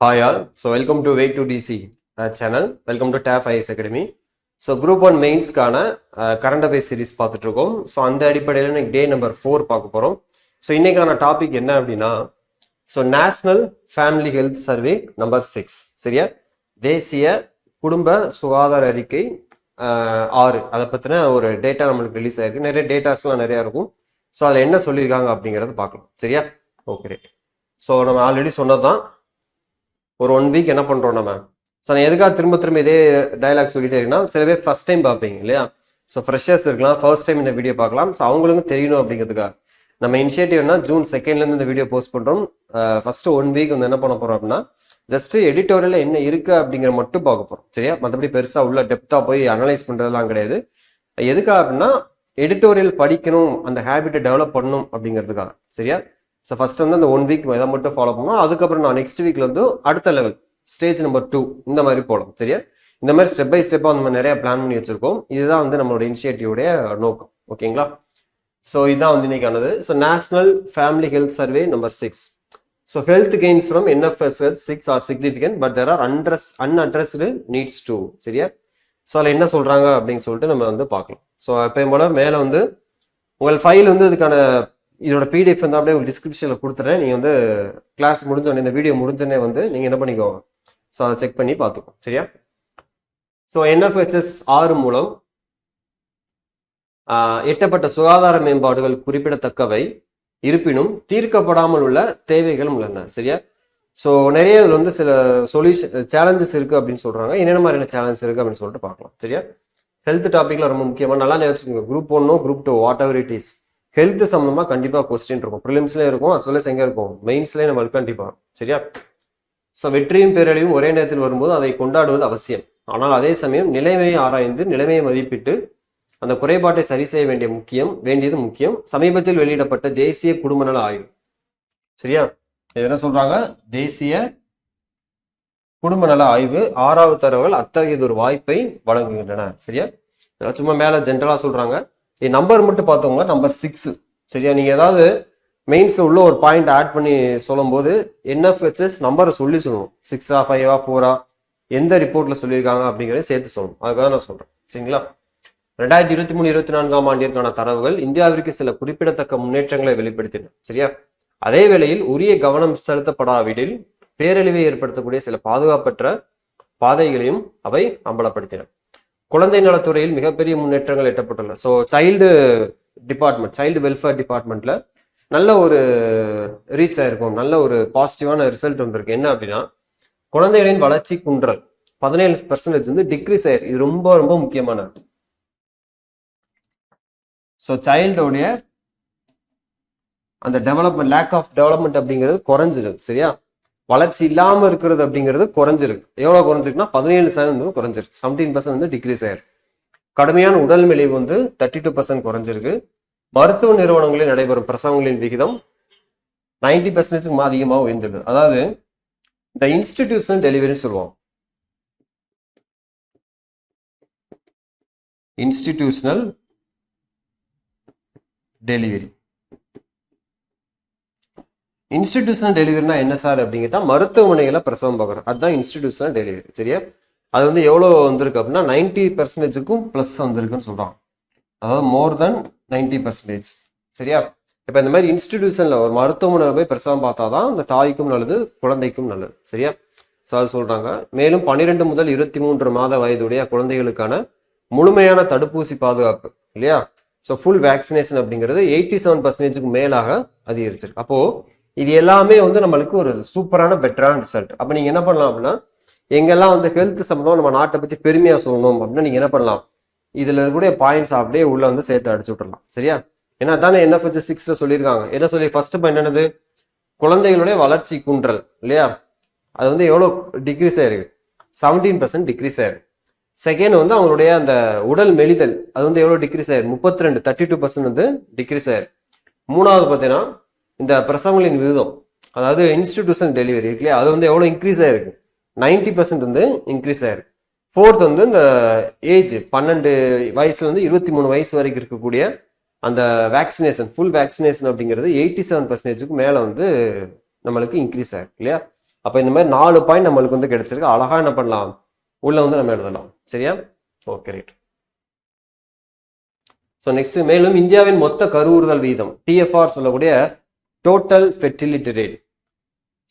Hi all. So welcome to Way to DC channel. Welcome to TAF IS Academy. So Group 1 மெயின்ஸ்க்கான current affairs series பார்த்துட்டு இருக்கோம். So அந்த அடிப்படையில் இன்னைக்கு டே number 4 பார்க்க போகிறோம். ஸோ இன்னைக்கான டாபிக் என்ன அப்படின்னா national family health survey number 6 சரியா, தேசிய குடும்ப சுகாதார அறிக்கை 6 அதை பற்றின ஒரு டேட்டா நம்மளுக்கு ரிலீஸ் ஆயிருக்கு. நிறைய டேட்டாஸ்லாம் நிறையா இருக்கும். ஸோ அதில் என்ன சொல்லியிருக்காங்க அப்படிங்கிறத பார்க்கலாம் சரியா. Okay right. ஸோ நம்ம ஆல்ரெடி சொன்னது தான், ஒரு 1 வீக் என்ன பண்ணுறோம் நம்ம. ஸோ நான் எதுக்காக திரும்ப இதே டைலாக் சொல்லிட்டே இருக்கேன்னா, சில பேர் ஃபர்ஸ்ட் டைம் பார்ப்பீங்க இல்லையா. ஸோ ஃப்ரெஷர்ஸ் இருக்கலாம், ஃபர்ஸ்ட் டைம் இந்த வீடியோ பார்க்கலாம். ஸோ அவங்களுக்கும் தெரியணும் அப்படிங்கிறதுக்காக நம்ம இனிஷியேட்டிவ்னா June 2 இந்த வீடியோ போஸ்ட் பண்ணுறோம். ஃபர்ஸ்ட் 1 வீக் வந்து என்ன பண்ண போகிறோம் அப்படின்னா, ஜஸ்ட் எடிட்டோரியலில் என்ன இருக்குது அப்படிங்கிற மட்டும் பார்க்க போகிறோம் சரியா. மற்றபடி பெருசாக உள்ள டெப்த்தாக போய் அனலைஸ் பண்ணுறதுலாம் கிடையாது. எதுக்காக அப்படின்னா, எடிட்டோரியல் படிக்கணும், அந்த ஹேபிட்டை டெவலப் பண்ணணும் அப்படிங்கிறதுக்காக சரியா. ஸோ ஃபர்ஸ்ட் வந்து அந்த 1 வீக் இதை மட்டும் ஃபாலோ பண்ணணும். அதுக்கப்புறம் நான் நெக்ஸ்ட் வீக்ல வந்து அடுத்த லெவல் ஸ்டேஜ் நம்பர் 2 இந்த மாதிரி போகலாம் சரியா. இந்த மாதிரி ஸ்டெப் பை ஸ்டெப்பாக நம்ம நிறைய பிளான் பண்ணி வச்சிருக்கோம். இதுதான் வந்து நம்மளோட இனிஷியேட்டிவோடைய நோக்கம். ஓகேங்களா. ஸோ இதுதான் வந்து இன்னைக்கானது. So national family health survey number 6. So health gains from NFSH 6 are significant but there are unaddressed needs too சரியா. ஸோ அதில் என்ன சொல்றாங்க அப்படின்னு சொல்லிட்டு நம்ம வந்து பார்க்கலாம். ஸோ எப்பயும் போல மேலே வந்து உங்கள் ஃபைல் வந்து இதுக்கான இதோட PDF வந்து அப்படியே டிஸ்கிரிப்ஷனில் கொடுத்துறேன். நீங்கள் வந்து கிளாஸ் முடிஞ்சோடனே, இந்த வீடியோ முடிஞ்சோடனே வந்து நீங்கள் என்ன பண்ணிக்கோங்க, ஸோ அதை செக் பண்ணி பார்த்துக்கோங்க சரியா. ஸோ NFHS 6 மூலம் எட்டப்பட்ட சுகாதார மேம்பாடுகள் குறிப்பிடத்தக்கவை, இருப்பினும் தீர்க்கப்படாமல் உள்ள தேவைகளும் உள்ளன சரியா. ஸோ நிறைய இதில் வந்து சில சேலஞ்சஸ் இருக்கு அப்படின்னு சொல்றாங்க. என்னென்ன மாதிரியான சேலஞ்சஸ் இருக்கு அப்படின்னு சொல்லிட்டு பார்க்கலாம் சரியா. ஹெல்த் டாபிக்ல ரொம்ப முக்கியமாக நல்லா நினைச்சுக்கோங்க. Group 1 Group 2 what ever it is, health சம்பந்தமா கண்டிப்பா கொஸ்டின் இருக்கும். ப்ரிலிம்ஸ்லயே இருக்கும், as well as எங்க இருக்கும், மெயின்ஸ்லயே நம்மளுக்கு கண்டிப்பா சரியா. ஸோ வெற்றியும் பேரழிவும் ஒரே நேரத்தில் வரும்போது அதை கொண்டாடுவது அவசியம். ஆனால் அதே சமயம் நிலைமையை ஆராய்ந்து நிலைமையை மதிப்பிட்டு அந்த குறைபாட்டை சரி செய்ய வேண்டியது முக்கியம். சமீபத்தில் வெளியிடப்பட்ட தேசிய குடும்ப நல ஆய்வு சரியா. என்ன சொல்றாங்க, தேசிய குடும்ப நல ஆய்வு 6வது தரவுகள் அத்தகையது ஒரு வாய்ப்பை வழங்குகின்றன சரியா. சும்மா மேல ஜென்ரலா சொல்றாங்க. நம்பர் மட்டும் பார்த்தவங்க நம்பர் 6 சரியா. நீங்க ஏதாவது மெயின்ஸ் உள்ள ஒரு பாயிண்ட் ஆட் பண்ணி சொல்லும் போது NFHS நம்பரை சொல்லணும். 6ஆ 5ஆ 4ஆ எந்த ரிப்போர்ட்ல சொல்லியிருக்காங்க அப்படிங்கிறத சேர்த்து சொல்லணும். அதுக்காக நான் சொல்றேன் சரிங்களா. 2023-24 ஆண்டிற்கான தரவுகள் இந்தியாவிற்கு சில குறிப்பிடத்தக்க முன்னேற்றங்களை வெளிப்படுத்தின சரியா. அதே வேளையில் உரிய கவனம் செலுத்தப்படாவிடில் பேரழிவை ஏற்படுத்தக்கூடிய சில பாதுகாப்பற்ற பாதைகளையும் அவை அம்பலப்படுத்தின. குழந்தை நலத்துறையில் மிகப்பெரிய முன்னேற்றங்கள் எட்டப்பட்டுள்ளன. ஸோ சைல்டு வெல்ஃபேர் டிபார்ட்மெண்ட்ல நல்ல ஒரு ரீச் ஆயிருக்கும், நல்ல ஒரு பாசிட்டிவான ரிசல்ட் வந்திருக்கு. என்ன அப்படின்னா, குழந்தைகளின் வளர்ச்சி குன்றல் 17% வந்து டிக்ரீஸ் ஆயிருக்கு. இது ரொம்ப ரொம்ப முக்கியமான. ஸோ சைல்டோடைய அந்த டெவலப்மெண்ட், லேக் ஆஃப் டெவலப்மெண்ட் அப்படிங்கிறது குறைஞ்சிருக்கு சரியா. வளர்ச்சி இல்லாமல் இருக்கிறது அப்படிங்கிறது குறைஞ்சிருக்கு. எவ்வளோ குறைஞ்சிருக்குன்னா 17% குறைஞ்சிருக்கு. 17% வந்து டிக்ரீஸ் ஆயிருக்கு. கடுமையான உடல் மெலிவு வந்து 32% குறைஞ்சிருக்கு. மருத்துவ நிறுவனங்களில் நடைபெறும் பிரசவங்களின் விகிதம் 90% அதிகமாக உயர்ந்திருக்கு. அதாவது இந்த இன்ஸ்டிடியூஷனல் டெலிவரி சொல்லுவோம். இன்ஸ்டிடியூஷனல் டெலிவரி டெலிவரினா என்ன சார் அப்படிங்கிட்டா, மருத்துவமனைகளை பிரசவம் பார்க்குறோம், அதுதான் இன்ஸ்டிடியூஷனல் டெலிவரி சரியா. அது வந்து எவ்வளோ வந்திருக்கு அப்படின்னா 90%க்கும் ப்ளஸ் வந்திருக்குன்னு சொல்றாங்க. அதாவது மோர் தென் 90% சரியா. இப்போ இந்த மாதிரி இன்ஸ்டிடியூஷன்ல ஒரு மருத்துவமனை போய் பிரசவம் பார்த்தாதான் அந்த தாய்க்கும் நல்லது, குழந்தைக்கும் நல்லது சரியா. ஸோ அது சொல்றாங்க. மேலும் 12 முதல் 23 மாத வயதுடைய குழந்தைகளுக்கான முழுமையான தடுப்பூசி பாதுகாப்பு இல்லையா. ஸோ ஃபுல் வேக்சினேஷன் அப்படிங்கிறது 87%க்கு மேலாக அதிகரிச்சிருக்கு. அப்போ இது எல்லாமே வந்து நம்மளுக்கு ஒரு சூப்பரான பெட்டரான ரிசல்ட். அப்போ நீங்க என்ன பண்ணலாம் அப்படின்னா, எங்கெல்லாம் வந்து ஹெல்த் சம்பந்தம் நம்ம நாட்டை பத்தி பெருமையா சொல்லணும் அப்படின்னா நீங்க என்ன பண்ணலாம், இதுல இருக்கக்கூடிய பாயிண்ட்ஸ் அப்படியே உள்ள வந்து சேர்த்து அடிச்சு விட்டுறலாம் சரியா. ஏன்னா தானே NFHS 6 சொல்லியிருக்காங்க. என்ன சொல்லி ஃபர்ஸ்ட் பாயிண்ட் என்னது, குழந்தைகளுடைய வளர்ச்சி குன்றல் இல்லையா. அது வந்து எவ்வளோ டிக்ரீஸ் ஆயிருக்கு, 17% டிக்ரீஸ் ஆயிருக்கு. செகண்ட் வந்து அவங்களுடைய அந்த உடல் மெலிதல், அது வந்து எவ்வளோ டிக்ரீஸ் ஆயிருக்கு, 32% வந்து டிக்ரீஸ் ஆயிருக்கு. மூணாவது பார்த்தீங்கன்னா இந்த பிரசவங்களின் விகிதம், அதாவது இன்ஸ்டிடியூஷன் டெலிவரி இருக்கு இல்லையா, அது வந்து எவ்வளோ இன்க்ரீஸ் ஆயிருக்கு, 90% வந்து இன்க்ரீஸ் ஆயிருக்கு. ஃபோர்த் வந்து இந்த ஏஜ் 12 வயசுல இருந்து 23 வயசு வரைக்கும் இருக்கக்கூடிய அந்த வேக்சினேஷன், ஃபுல் வேக்சினேஷன் அப்படிங்கிறது 87%க்கு மேலே வந்து நம்மளுக்கு இன்க்ரீஸ் ஆயிருக்கு இல்லையா. அப்போ இந்த மாதிரி 4 பாயிண்ட் நம்மளுக்கு வந்து கிடைச்சிருக்கு. அழகா என்ன பண்ணலாம், உள்ள வந்து நம்ம எழுதலாம். சரியா? Okay right. ஸோ நெக்ஸ்ட், மேலும் இந்தியாவின் மொத்த கருவுறுதல் வீதம் டிஎஃப்ஆர் சொல்லக்கூடிய டோட்டல் ஃபெர்டிலிட்டி ரேட்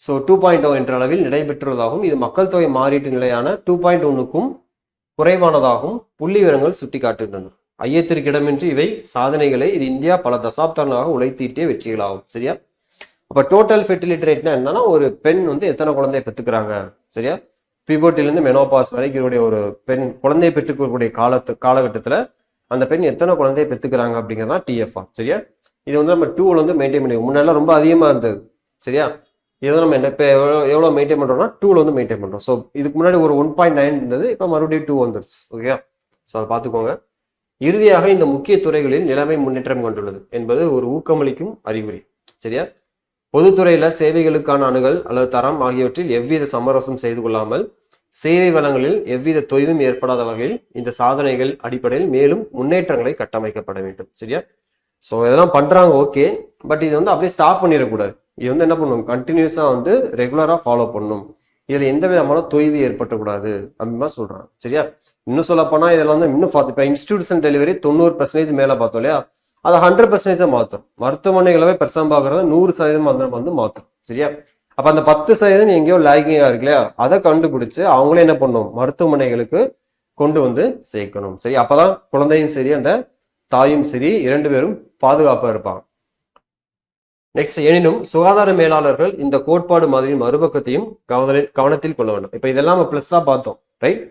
ஸோ 2.0 என்ற அளவில் நடைபெற்றுள்ளதாகவும் இது மக்கள் தொகை மாறீட்டு நிலையான 2.1க்கும் குறைவானதாகவும் புள்ளி விவரங்கள் சுட்டி காட்டுகின்றன. ஐயத்திற்கு இடமின்றி இவை சாதனைகளை இது இந்தியா பல தசாப்தங்களாக உழைத்தீட்டிய வெற்றிகளாகும். சரியா? அப்போ டோட்டல் ஃபெர்டிலிட்டி ரேட்னா என்னன்னா, ஒரு பெண் வந்து எத்தனை குழந்தைய பெற்றுக்கிறாங்க. சரியா? பியூபர்ட்டிலிருந்து மெனோபாஸ் வரைக்கும் ஒரு பெண் குழந்தையை பெற்றுக்கக்கூடிய காலகட்டத்தில் அந்த பெண் எத்தனை குழந்தைய பெற்றுக்கிறாங்க அப்படிங்கிறதான் டிஎஃப்ஆர். சரியா? இது வந்து நம்ம 2ல வந்து மெயின்டைன் பண்ணி, முன்னெல்லாம் ரொம்ப அதிகமாக இருந்தது. சரியா? இதை நம்ம இப்போ எவ்வளோ மெயின்டைன் பண்ணுறோம்னா 2ல வந்து மெயின்டைன் பண்ணுறோம். ஸோ இதுக்கு முன்னாடி ஒரு 1.9 இருந்தது, இப்போ மறுபடியும் 2 வந்துருச்சு. ஓகே, ஸோ அதை பார்த்துக்கோங்க. இறுதியாக இந்த முக்கிய துறைகளில் நிலைமை முன்னேற்றம் கொண்டுள்ளது என்பது ஒரு ஊக்கமளிக்கும் அறிகுறி. சரியா? பொதுத்துறையில சேவைகளுக்கான அணுகல் அல்லது தரம் ஆகியவற்றில் எவ்வித சமரசம் செய்து கொள்ளாமல் சேவை வளங்களில் எவ்வித தொய்வும் ஏற்படாத வகையில் இந்த சாதனைகள் அடிப்படையில் மேலும் முன்னேற்றங்களை கட்டமைக்கப்பட வேண்டும். சரியா? ஸோ இதெல்லாம் பண்றாங்க, ஓகே, பட் இது வந்து அப்படியே ஸ்டாப் பண்ணிடக்கூடாது. இது வந்து என்ன பண்ணணும், கண்டினியூஸா வந்து ரெகுலரா ஃபாலோ பண்ணணும். இதுல எந்த விதமான தொய்வு ஏற்பட்டக்கூடாது அப்படின்னா சொல்றாங்க. சரியா? இன்னும் சொல்ல போனா இதெல்லாம் வந்து இன்னும் இப்போ இன்ஸ்டிடியூஷன் டெலிவரி 90% மேல பார்த்தோம் இல்லையா, அதை 100% மாற்றும். மருத்துவமனைகளவே பெருசாக பார்க்கறத 100% வந்து மாற்றும். சரியா? அப்ப அந்த 10% எங்கேயோ லேகிங்கா இருக்கு இல்லையா, அதை கண்டுபிடிச்சு அவங்களே என்ன பண்ணணும், மருத்துவமனைகளுக்கு கொண்டு வந்து சேர்க்கணும். சரி, அப்பதான் குழந்தையும் சரி அந்த தாயும் சரி 2 பேரும் பாதுகாப்பா இருப்பாங்க. நெக்ஸ்ட், எனினும் சுகாதார மேலாளர்கள் இந்த கோட்பாடு மாதிரி மறுபக்கத்தையும் கவனத்தில் கொள்ள வேண்டும். இப்ப இதெல்லாம் நம்ம பிளஸ்ஸா பார்த்தோம், ரைட்?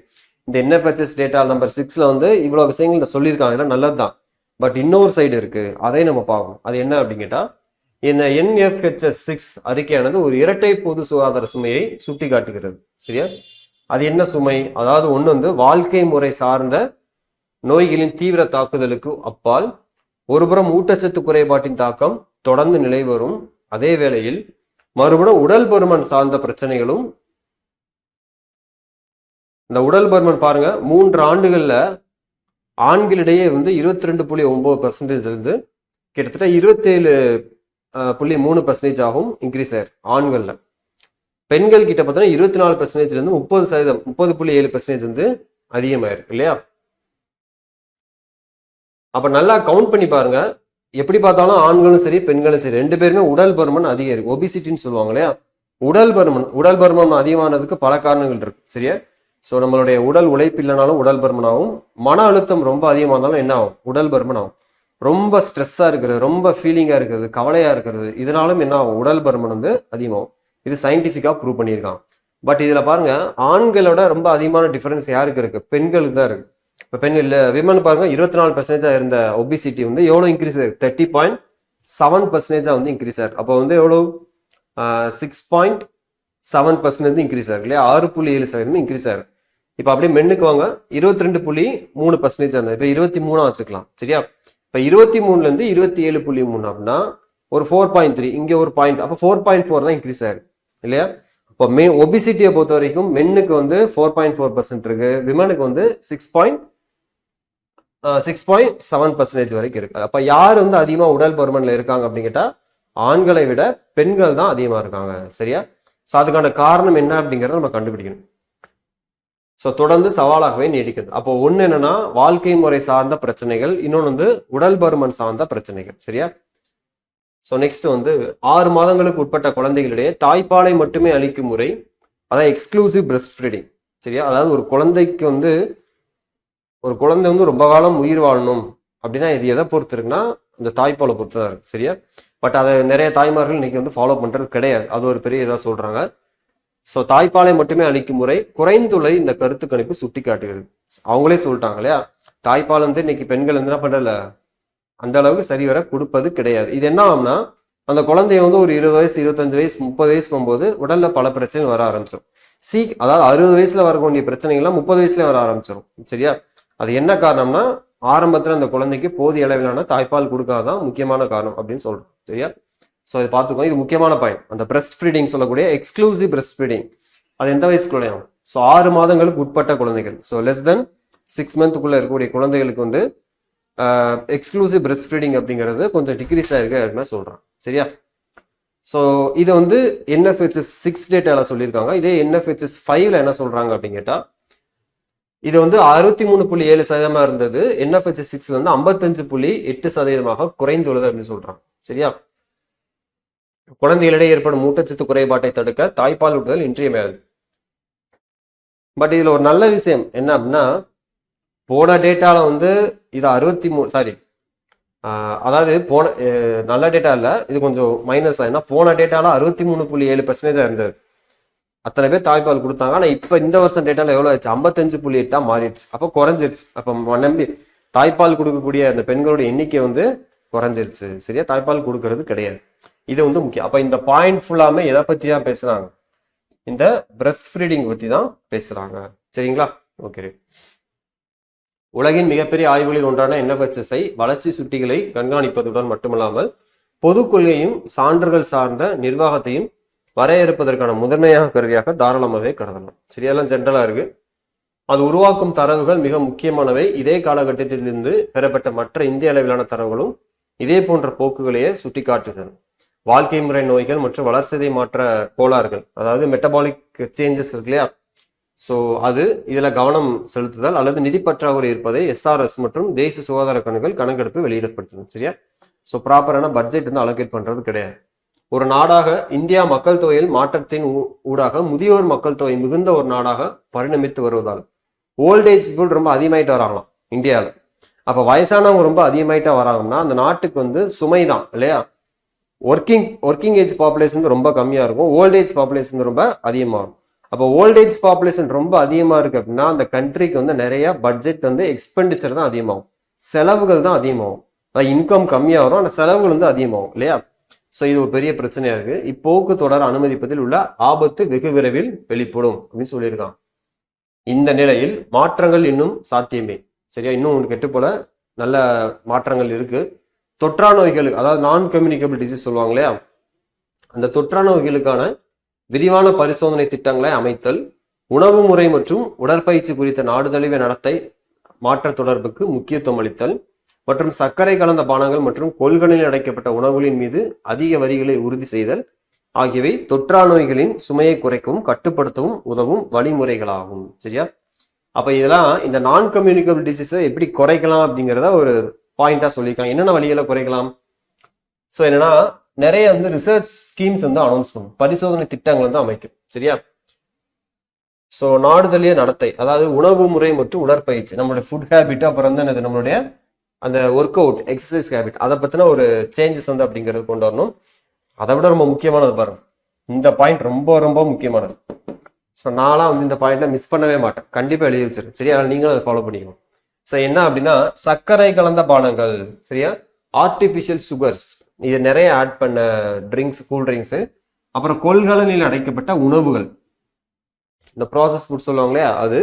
இந்த என்எஃப்ஹெச்எஸ் டேட்டா நம்பர் 6ல வந்து இவ்வளவு விஷயங்கள் சொல்லியிருக்காங்க, நல்லதுதான். பட் இன்னொரு சைடு இருக்கு, அதை நம்ம பார்க்கணும். அது என்ன அப்படின்னு கேட்டா, இந்த என்எஃப்ஹெச்எஸ் 6 அறிக்கையானது ஒரு இரட்டை பொது சுகாதார சுமையை சுட்டி காட்டுகிறது. சரியா? அது என்ன சுமை? அதாவது ஒண்ணு வந்து வாழ்க்கை முறை சார்ந்த நோய்களின் தீவிர தாக்குதலுக்கு அப்பால் ஒருபுறம் ஊட்டச்சத்து குறைபாட்டின் தாக்கம் தொடர்ந்து நிலை வரும், அதே வேளையில் மறுபுறம் உடல் பருமன் சார்ந்த பிரச்சனைகளும். இந்த உடல் பருமன் பாருங்க, 3 ஆண்டுகள்ல ஆண்களிடையே வந்து 22.9% இருந்து கிட்டத்தட்ட 27.3% ஆகும் இன்க்ரீஸ் ஆயிரு ஆண்கள்ல. பெண்கள் கிட்ட பார்த்தோன்னா 24% இருந்து 30%, 30.7% வந்து அதிகமாயிருக்கு இல்லையா? அப்ப நல்லா கவுண்ட் பண்ணி பாருங்க. எப்படி பார்த்தாலும் ஆண்களும் சரி பெண்களும் சரி 2 பேருமே உடல் பருமன் அதிகம் இருக்கு. ஒபிசிட்டின்னு சொல்லுவாங்க இல்லையா? உடல் பருமன் அதிகமானதுக்கு பல காரணங்கள் இருக்கு. சரியா? ஸோ நம்மளுடைய உடல் உழைப்பு இல்லைனாலும் உடல் பருமனாகும். மன அழுத்தம் ரொம்ப அதிகமாக இருந்தாலும் என்ன ஆகும், உடல் பருமன் ஆகும். ரொம்ப ஸ்ட்ரெஸ்ஸா இருக்கிறது, ரொம்ப ஃபீலிங்கா இருக்கிறது, கவலையா இருக்கிறது, இதனாலும் என்ன ஆகும், உடல் பருமன் வந்து அதிகமாகும். இது சயின்டிஃபிக்கா ப்ரூவ் பண்ணியிருக்காங்க. பட் இதுல பாருங்க, ஆண்களோட ரொம்ப அதிகமான டிஃபரன்ஸ் யாருக்கு இருக்கு, பெண்களுக்கு தான் இருக்கு. இப்போ பெண் இல்லை விமன் பாருங்க, 24% இருந்த ஒபிசிட்டி வந்து எவ்வளோ இன்க்ரீஸ் ஆயிருக்கு, 30.7% வந்து இன்க்ரீஸ் ஆயிருக்கு. அப்போ வந்து எவ்வளோ 6.7% வந்து இன்க்ரீஸ் ஆயிருக்கு இல்லையா? 6.7% இன்க்ரீஸ் ஆயிருக்கு. இப்போ அப்படியே மென்னுக்கு வாங்க, 22.3% இருந்தது, இப்போ 23 வச்சுக்கலாம். சரியா? இப்போ 23ல இருந்து 27.3 அப்படின்னா ஒரு 4.3, இங்கே ஒரு பாயிண்ட், அப்போ 4.4 தான் இன்க்ரீஸ் ஆயிருக்கு இல்லையா? இப்போ ஒபிசிட்டியை பொறுத்த வரைக்கும் மென்னுக்கு வந்து 4.4% இருக்கு, விமனுக்கு வந்து 6.7% வரைக்கும் இருக்கு. அப்ப யார் வந்து அதிகமா உடல் பருமன்ல இருக்காங்க அப்படின்னு கேட்டா, ஆண்களை விட பெண்கள் தான் அதிகமா இருக்காங்க. சரியா? ஸோ அதுக்கான காரணம் என்ன அப்படிங்கிறத நம்ம கண்டுபிடிக்கணும். ஸோ தொடர்ந்து சவாலாகவே நீடிக்குது. அப்போ ஒண்ணு என்னன்னா வாழ்க்கை முறை சார்ந்த பிரச்சனைகள், இன்னொன்று வந்து உடல் பருமன் சார்ந்த பிரச்சனைகள். சரியா? ஸோ நெக்ஸ்ட் வந்து 6 மாதங்களுக்கு உட்பட்ட குழந்தைகளிடையே தாய்ப்பாலை மட்டுமே அளிக்கும் முறை, அதாவது எக்ஸ்க்ளூசிவ் பிரஸ்ட் ஃபீடிங். சரியா? அதாவது ஒரு குழந்தைக்கு வந்து ஒரு குழந்தை வந்து ரொம்ப காலம் உயிர் வாழணும் அப்படின்னா இது எதை பொறுத்து இருக்குன்னா இந்த தாய்ப்பாலை பொறுத்து தான் இருக்கு. சரியா? பட் அதை நிறைய தாய்மார்கள் இன்னைக்கு வந்து ஃபாலோ பண்றது கிடையாது. அது ஒரு பெரிய இதாக சொல்றாங்க. ஸோ தாய்ப்பாலை மட்டுமே அளிக்கும் முறை குறைந்துள்ள இந்த கருத்து கணிப்பு சுட்டி காட்டுகிறது. அவங்களே சொல்லிட்டாங்க இல்லையா, தாய்ப்பால் வந்து இன்னைக்கு பெண்கள் வந்து என்ன பண்றல அந்த அளவுக்கு சரிவர கொடுப்பது கிடையாது. இது என்ன ஆகும்னா, அந்த குழந்தைய வந்து ஒரு 20 வயசு 25 வயசு 30 வயசு போகும்போது உடல்ல பல பிரச்சனைகள் வர ஆரம்பிச்சிடும். அதாவது 60 வயசுல வரக்கூடிய பிரச்சனைகள்லாம் 30 வயசுல வர ஆரம்பிச்சிடும். சரியா? அது என்ன காரணம்னா, ஆரம்பத்துல அந்த குழந்தைக்கு போதிய அளவிலான தாய்ப்பால் கொடுக்காதான் முக்கியமான காரணம் அப்படின்னு சொல்றோம். சரியா? ஸோ இது பார்த்துக்கோ, இது முக்கியமான பாயிண்ட். அந்த பிரஸ்ட் ஃபீடிங் சொல்லக்கூடிய எக்ஸ்க்ளூசிவ் பிரஸ்ட் ஃபீடிங் அது எந்த வயசுக்குள்ளையும், ஸோ 6 மாதங்களுக்கு உட்பட்ட குழந்தைகள், ஸோ லெஸ் தென் 6 மந்த்துக்குள்ள இருக்கக்கூடிய குழந்தைகளுக்கு வந்து எக்ஸ்க்ளூசிவ் பிரஸ்ட் ஃபீடிங் அப்படிங்கிறது கொஞ்சம் டிக்ரீஸ் ஆயிருக்கு அப்படின்னு சொல்றான். சரியா? ஸோ இது வந்து என்எஃப்ஹெச்எஸ் 6 டேட்டாவில் சொல்லியிருக்காங்க. இதே என்எஃப்ஹெச்எஸ் 5ல என்ன சொல்றாங்க அப்படின்னு கேட்டால், இது வந்து 63.7% இருந்தது. என்எஃப்ஹெச்எஸ் 6 வந்து 55.8% குறைந்துள்ளது அப்படின்னு சொல்றாங்க. சரியா? குழந்தைகளிடையே ஏற்படும் ஊட்டச்சத்து குறைபாட்டை தடுக்க தாய்ப்பால் ஊட்டுதல் இன்றியமையாது. பட் இதுல ஒரு நல்ல விஷயம் என்ன அப்படின்னா, போன டேட்டால வந்து இது 63 அதாவது நல்ல டேட்டா இல்லை, இது கொஞ்சம் மைனஸ். ஏன்னா போன டேட்டால 63.7% இருந்தது. அத்தனை பேர் தாய்ப்பால் கொடுத்தாங்க. ஆனா இப்ப இந்த வருஷம் டேட்டால எவ்வளவு ஆச்சு? 55.8 மாறிடுச்சு. அப்போ குறைஞ்சிருச்சு. அப்ப நம்பி தாய்ப்பால் கொடுக்கக்கூடிய அந்த பெண்களுடைய எண்ணிக்கை வந்து குறைஞ்சிருச்சு. சரியா? தாய்ப்பால் கொடுக்கறது கிடையாது. இது வந்து முக்கியம். அப்ப இந்த பாயிண்ட் ஃபுல்லாமே எதை பத்தி தான் பேசுறாங்க? இந்த பிரஸ்ட் ஃபீடிங் பத்தி தான் பேசுறாங்க. சரிங்களா? ஓகே. உலகின் மிகப்பெரிய ஆய்வுகளில் ஒன்றான என்எஃப்ஹெச்எஸ்ஐ வளர்ச்சி சுட்டிகளை கண்காணிப்பதுடன் மட்டுமல்லாமல் பொது கொள்கையும் சான்றுகள் சார்ந்த நிர்வாகத்தையும் வரையறுப்பதற்கான முதன்மையாக கருவியாக தாராளமாகவே கருதலாம். சரியாலாம் ஜென்ரலா இருக்கு. அது உருவாக்கும் தரவுகள் மிக முக்கியமானவை. இதே காலகட்டத்திலிருந்து பெறப்பட்ட மற்ற இந்திய அளவிலான தரவுகளும் இதே போன்ற போக்குகளையே சுட்டி காட்டுகின்றன. வாழ்க்கை முறை நோய்கள் மற்றும் வளர்சிதை மாற்ற கோளாறுகள், அதாவது மெட்டபாலிக் சேஞ்சஸ் இருக்கு இல்லையா? ஸோ அது இதுல கவனம் செலுத்துதல் அல்லது நிதி பற்றாக்குறை இருப்பதை எஸ்ஆர்எஸ் மற்றும் தேசிய சுகாதார கணக்குகள் கணக்கெடுப்பு வெளியிடப்படுத்தணும். சரியா? ஸோ ப்ராப்பரான பட்ஜெட் வந்து அலோகேட் பண்றது கிடையாது. ஒரு நாடாக இந்தியா மக்கள் தொகையில் மாற்றத்தின் ஊடாக முதியோர் மக்கள் தொகை மிகுந்த ஒரு நாடாக பரிணமித்து வருவதால் ஓல்டேஜ் பீப்புள் ரொம்ப அதிகமாயிட்டு வராங்களாம் இந்தியாவில். அப்ப வயசானவங்க ரொம்ப அதிகமாயிட்டா வராங்கன்னா அந்த நாட்டுக்கு வந்து சுமை தான் இல்லையா? ஒர்க்கிங் ஏஜ் பாப்புலேஷன் ரொம்ப கம்மியா இருக்கும், ஓல்டேஜ் பாப்புலேஷன் ரொம்ப அதிகமாகும். அப்போ ஓல்டேஜ் பாப்புலேஷன் ரொம்ப அதிகமா இருக்கு அப்படின்னா அந்த கண்ட்ரிக்கு வந்து நிறைய பட்ஜெட் வந்து எக்ஸ்பெண்டிச்சர் தான் அதிகமாகும், செலவுகள் தான் அதிகமாகும். இன்கம் கம்மியா வரும், அந்த செலவுகள் வந்து அதிகமாகும் இல்லையா? ஸோ இது ஒரு பெரிய பிரச்சனையா இருக்கு. இப்போக்கு தொடர் அனுமதிப்பதில் உள்ள ஆபத்து வெகு விரைவில் வெளிப்படும் அப்படின்னு சொல்லியிருக்கான். இந்த நிலையில் மாற்றங்கள் இன்னும் சாத்தியமே. சரியா? இன்னும் உங்களுக்கு கெட்டு போல நல்ல மாற்றங்கள் இருக்கு. தொற்றா நோய்களுக்கு, அதாவது நான் கம்யூனிகபிள் டிசீஸ் சொல்லுவாங்க இல்லையா, அந்த தொற்றா நோய்களுக்கான விரிவான பரிசோதனை திட்டங்களை அமைத்தல், உணவு முறை மற்றும் உடற்பயிற்சி குறித்த நாடு தழுவிய நடத்தை மாற்ற தொடர்புக்கு முக்கியத்துவம் அளித்தல் மற்றும் சர்க்கரை கலந்த பானங்கள் மற்றும் கொள்கலனில் அடைக்கப்பட்ட உணவுகளின் மீது அதிக வரிகளை உறுதி செய்தல் ஆகியவை தொற்றா நோய்களின் சுமையை குறைக்கவும் கட்டுப்படுத்தவும் உதவும் வழிமுறைகளாகும். சரியா? அப்ப இதெல்லாம் இந்த நான் கம்யூனிகபிள் டிசீஸை எப்படி குறைக்கலாம் அப்படிங்கிறத ஒரு பாயிண்டா சொல்லியிருக்காங்க. என்னென்ன வழிகளை குறைக்கலாம்? ஸோ என்னன்னா, நிறைய வந்து ரிசர்ச் ஸ்கீம்ஸ் வந்து அனௌன்ஸ் பண்ணும், பரிசோதனை திட்டங்கள் வந்து அமைக்கும். சரியா? ஸோ நாடுதலிய நடத்தை, அதாவது உணவு முறை மற்றும் உடற்பயிற்சி, நம்மளுடைய ஃபுட் ஹேபிட், அப்புறம் வந்து என்னது நம்மளுடைய அந்த ஒர்க் அவுட் எக்ஸசைஸ் ஹேபிட், அதை பத்தின ஒரு சேஞ்சஸ் வந்து அப்படிங்கிறது கொண்டு வரணும். அதை விட ரொம்ப முக்கியமானது பாருங்க, இந்த பாயிண்ட் ரொம்ப ரொம்ப முக்கியமானது. ஸோ நான்லாம் வந்து இந்த பாயிண்ட்டை மிஸ் பண்ணவே மாட்டேன், கண்டிப்பாக எழுதி வச்சிருக்கேன். சரியா? நீங்களும் அதை ஃபாலோ பண்ணிக்கணும். ஸோ என்ன அப்படின்னா, சர்க்கரை கலந்த பானங்கள், சரியா, ஆர்டிஃபிஷியல் சுகர்ஸ், இது நிறைய ஆட் பண்ண ட்ரிங்க்ஸ், கூல் ட்ரிங்க்ஸு, அப்புறம் கொள்கலனில் அடைக்கப்பட்ட உணவுகள், இந்த ப்ராசஸ் ஃபுட் சொல்லுவாங்க இல்லையா, அது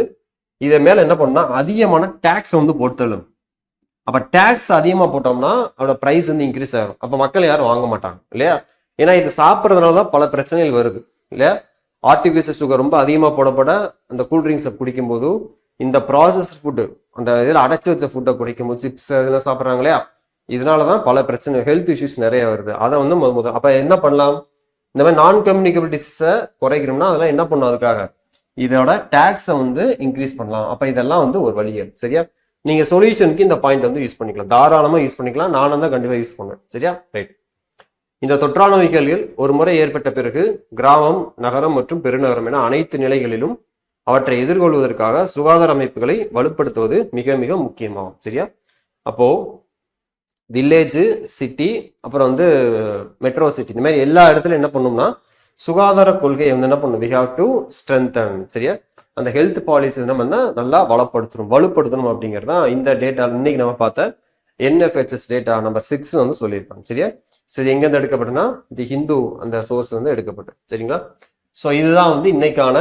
இதை மேல என்ன பண்ணா அதிகமான டேக்ஸ் வந்து போட்டுத்தள்ளும். அப்ப டேக்ஸ் அதிகமா போட்டோம்னா அதோட பிரைஸ் வந்து இன்க்ரீஸ் ஆகும். அப்ப மக்கள் யாரும் வாங்க மாட்டாங்க இல்லையா? ஏன்னா இது சாப்பிட்றதுனாலதான் பல பிரச்சனைகள் வருது இல்லையா? ஆர்டிஃபிஷியல் சுகர் ரொம்ப அதிகமா போடப்பட அந்த கூல்ட்ரிங்க்ஸை குடிக்கும் போது, இந்த ப்ராசஸ்ட் ஃபுட்டு, அந்த இதில் அடைச்சி வச்ச ஃபுட்டை குடிக்கும் போது, சிப்ஸ் இதெல்லாம் சாப்பிட்றாங்க இல்லையா, இதனாலதான் பல பிரச்சனை, ஹெல்த் இஷ்யூஸ் நிறைய வருது. அதை வந்து அப்ப என்ன பண்ணலாம்? இந்த மாதிரி நான் கம்யூனிகபிள் டிசீஸை குறைக்கணும்னா அதெல்லாம் என்ன பண்ணும்? அதுக்காக இதோட டேக்ஸை வந்து இன்க்ரீஸ் பண்ணலாம். அப்ப இதெல்லாம் வந்து ஒரு வழிகள். சரியா? நீங்க சொல்யூஷனுக்கு இந்த பாயிண்ட் வந்து யூஸ் பண்ணிக்கலாம், தாராளமா யூஸ் பண்ணிக்கலாம். நானும் தான் கண்டிப்பா யூஸ் பண்ணேன். சரியா? ரைட். இந்த தொற்றா நோய்கள் ஒரு முறை ஏற்பட்ட பிறகு கிராமம், நகரம் மற்றும் பெருநகரம் என அனைத்து நிலைகளிலும் அவற்றை எதிர்கொள்வதற்காக சுகாதார அமைப்புகளை வலுப்படுத்துவது மிக மிக முக்கியமாகும். சரியா? அப்போ வில்லேஜ், சிட்டி, அப்புறம் வந்து மெட்ரோ சிட்டி, இந்த மாதிரி எல்லா இடத்துலையும் என்ன பண்ணணும்னா சுகாதார கொள்கையை வந்து என்ன பண்ணணும்? We have to strengthen. சரியா? அந்த ஹெல்த் பாலிசி நம்ம நல்லா வலுப்படுத்தணும் அப்படிங்கிறது தான் இந்த டேட்டா இன்னைக்கு நம்ம பார்த்த என்எஃப்ஹெச்எஸ் டேட்டா நம்பர் 6 வந்து சொல்லியிருப்பாங்க. சரியா? ஸோ இது எங்கேருந்து எடுக்கப்பட்டுனா தி ஹிந்து அந்த சோர்ஸ் வந்து எடுக்கப்பட்டு. சரிங்களா? ஸோ இதுதான் வந்து இன்னைக்கான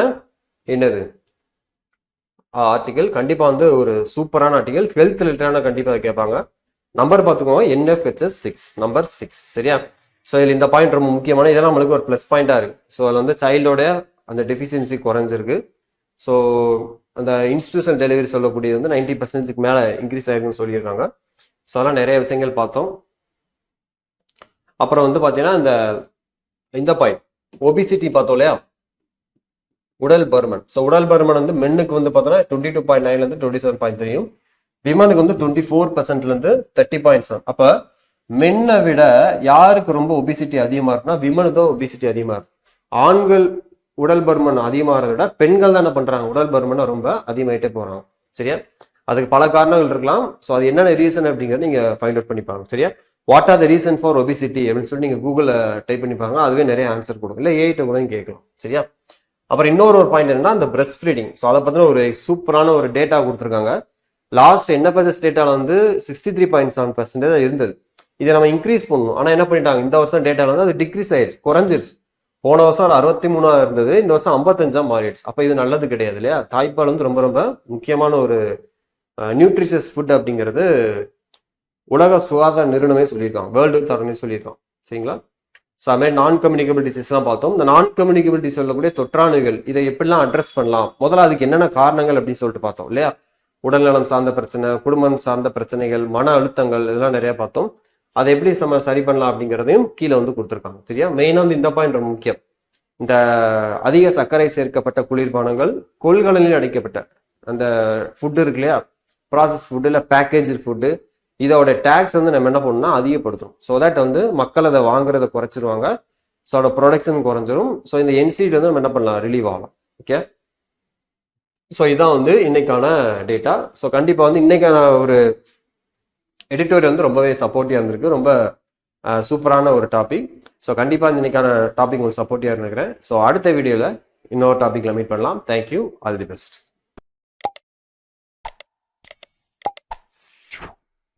என்னது ஆர்டிகல். கண்டிப்பா வந்து ஒரு சூப்பரான ஆர்டிகல், ஹெல்த் ரிலேட்டடான கண்டிப்பா கேட்பாங்க. நம்பர் பார்த்துக்கோங்க, என்எஃப்ஹெச்எஸ் 6, நம்பர் 6. சரியா? ஸோ இதில் இந்த பாயிண்ட் ரொம்ப முக்கியமான, இதெல்லாம் நம்மளுக்கு ஒரு ப்ளஸ் பாயிண்டா இருக்கு. ஸோ அதில் வந்து சைல்டோட அந்த டெஃபிஷியன்சி குறைஞ்சிருக்கு. ஸோ அந்த இன்ஸ்டிடியூஷன் டெலிவரி சொல்லக்கூடியது வந்து 90% மேலே இன்க்ரீஸ் ஆயிருக்குன்னு சொல்லியிருக்காங்க. ஸோ அதெல்லாம் நிறைய விஷயங்கள் பார்த்தோம். அப்புறம் வந்து பார்த்தீங்கன்னா இந்த இந்த பாயிண்ட் ஒபிசிட்டி பார்த்தோம் இல்லையா, உடல் பருமன். ஸோ உடல் பருமன் வந்து மென்னுக்கு வந்து பார்த்தோன்னா 22.9 27.3, விமனுக்கு வந்து 24% 30.7. அப்போ மென்னை விட யாருக்கு ரொம்ப ஒபிசிட்டி அதிகமாக இருக்குன்னா விமனுக்கு தான் ஒபிசிட்டி அதிகமாக இருக்கும். ஆண்கள் உடல் பருமன் அதிகமாகிறத விட பெண்கள் தான் என்ன பண்றாங்க, உடல் பருமனை ரொம்ப அதிகமாயிட்டே போறாங்க. சரியா, அதுக்கு பல காரணங்கள் இருக்கலாம். ஸோ அது என்னென்ன ரீசன் அப்படிங்கிறது நீங்க ஃபைண்ட் அவுட் பண்ணி பாருங்க. சரியா, what are the reason for obesity அப்படின்னு சொல்லி நீங்க கூகுள்ல டைப் பண்ணி பாருங்க, அதுவே நிறைய ஆன்சர் கொடுக்கும். இல்லை ஏஐட்ட கூட கேட்கலாம். சரியா, அப்புறம் இன்னொரு பாயிண்ட் என்னன்னா அந்த பிரஸ்ட் ஃபீடிங். ஸோ அதை பத்தின ஒரு சூப்பரான ஒரு டேட்டா கொடுத்துருக்காங்க. லாஸ்ட் NFHS டேட்டால வந்து 63.7% இருந்தது. இதை நம்ம இன்க்ரீஸ் பண்ணணும். ஆனா என்ன பண்ணிட்டாங்க, இந்த வருஷம் டேட்டால வந்து அது டிக்ரீஸ் ஆயிடுச்சு, குறைஞ்சிருச்சு. போன வருஷம் 63 இருந்தது, இந்த வருஷம் 55 மாறிடுச்சு. அப்ப இது நல்லது கிடையாது இல்லையா. தாய்ப்பால் வந்து ரொம்ப ரொம்ப முக்கியமான ஒரு நியூட்ரிஷியஸ் ஃபுட் அப்படிங்கிறது உலக சுகாதார நிறுவனமே சொல்லியிருக்காங்க, வேர்ல்டு தரமே சொல்லியிருக்காங்க. சரிங்களா, ஸோ அது மாதிரி நான் கம்யூனிகபிள் டிசீஸ்லாம் பார்த்தோம். இந்த நான் கம்யூனிகபிள் டிசீஸ் சொல்லக்கூடிய தொற்றாணுகள் இதை எப்படிலாம் அட்ரஸ் பண்ணலாம், முதல்ல அதுக்கு என்னென்ன காரணங்கள் அப்படின்னு சொல்லிட்டு பார்த்தோம் இல்லையா. உடல்நலம் சார்ந்த பிரச்சனை, குடும்பம் சார்ந்த பிரச்சனைகள், மன அழுத்தங்கள், இதெல்லாம் நிறைய பார்த்தோம். அதை எப்படி நம்ம சரி பண்ணலாம் அப்படிங்கிறதையும் கீழே வந்து கொடுத்துருக்காங்க. சரியா, மெயினாக வந்து இந்த பாயிண்ட் ரொம்ப முக்கியம். இந்த அதிக சர்க்கரை சேர்க்கப்பட்ட குளிர்பானங்கள், கொள்கலனில் அடைக்கப்பட்ட அந்த ஃபுட்டு இருக்கு இல்லையா, ப்ராசஸ் ஃபுட்டு இல்லை பேக்கேஜ் ஃபுட்டு, இதோட டேக்ஸ் வந்து நம்ம என்ன பண்ணணும்னா அதிகப்படுத்தும். ஸோ தட் வந்து மக்கள் அதை வாங்குறதை குறைச்சிருவாங்க, ஸோ அதோட ப்ரொடக்ஷன் குறைஞ்சிரும். ஸோ இந்த என்சிடி வந்து நம்ம என்ன பண்ணலாம், ரிலீவ் ஆகலாம். ஓகே, ஸோ இதான் வந்து இன்னைக்கான டேட்டா. ஸோ கண்டிப்பாக வந்து இன்னைக்கான ஒரு எடிட்டோரியல் வந்து ரொம்பவே சப்போர்ட்டிவாக இருந்திருக்கு, ரொம்ப சூப்பரான ஒரு டாபிக். ஸோ கண்டிப்பாக இன்னைக்கான டாபிக் உங்களுக்கு சப்போர்ட்டிவாக இருக்கிறேன். ஸோ அடுத்த வீடியோவில் இன்னொரு டாப்பிக்கில் மீட் பண்ணலாம். Thank you, all the best.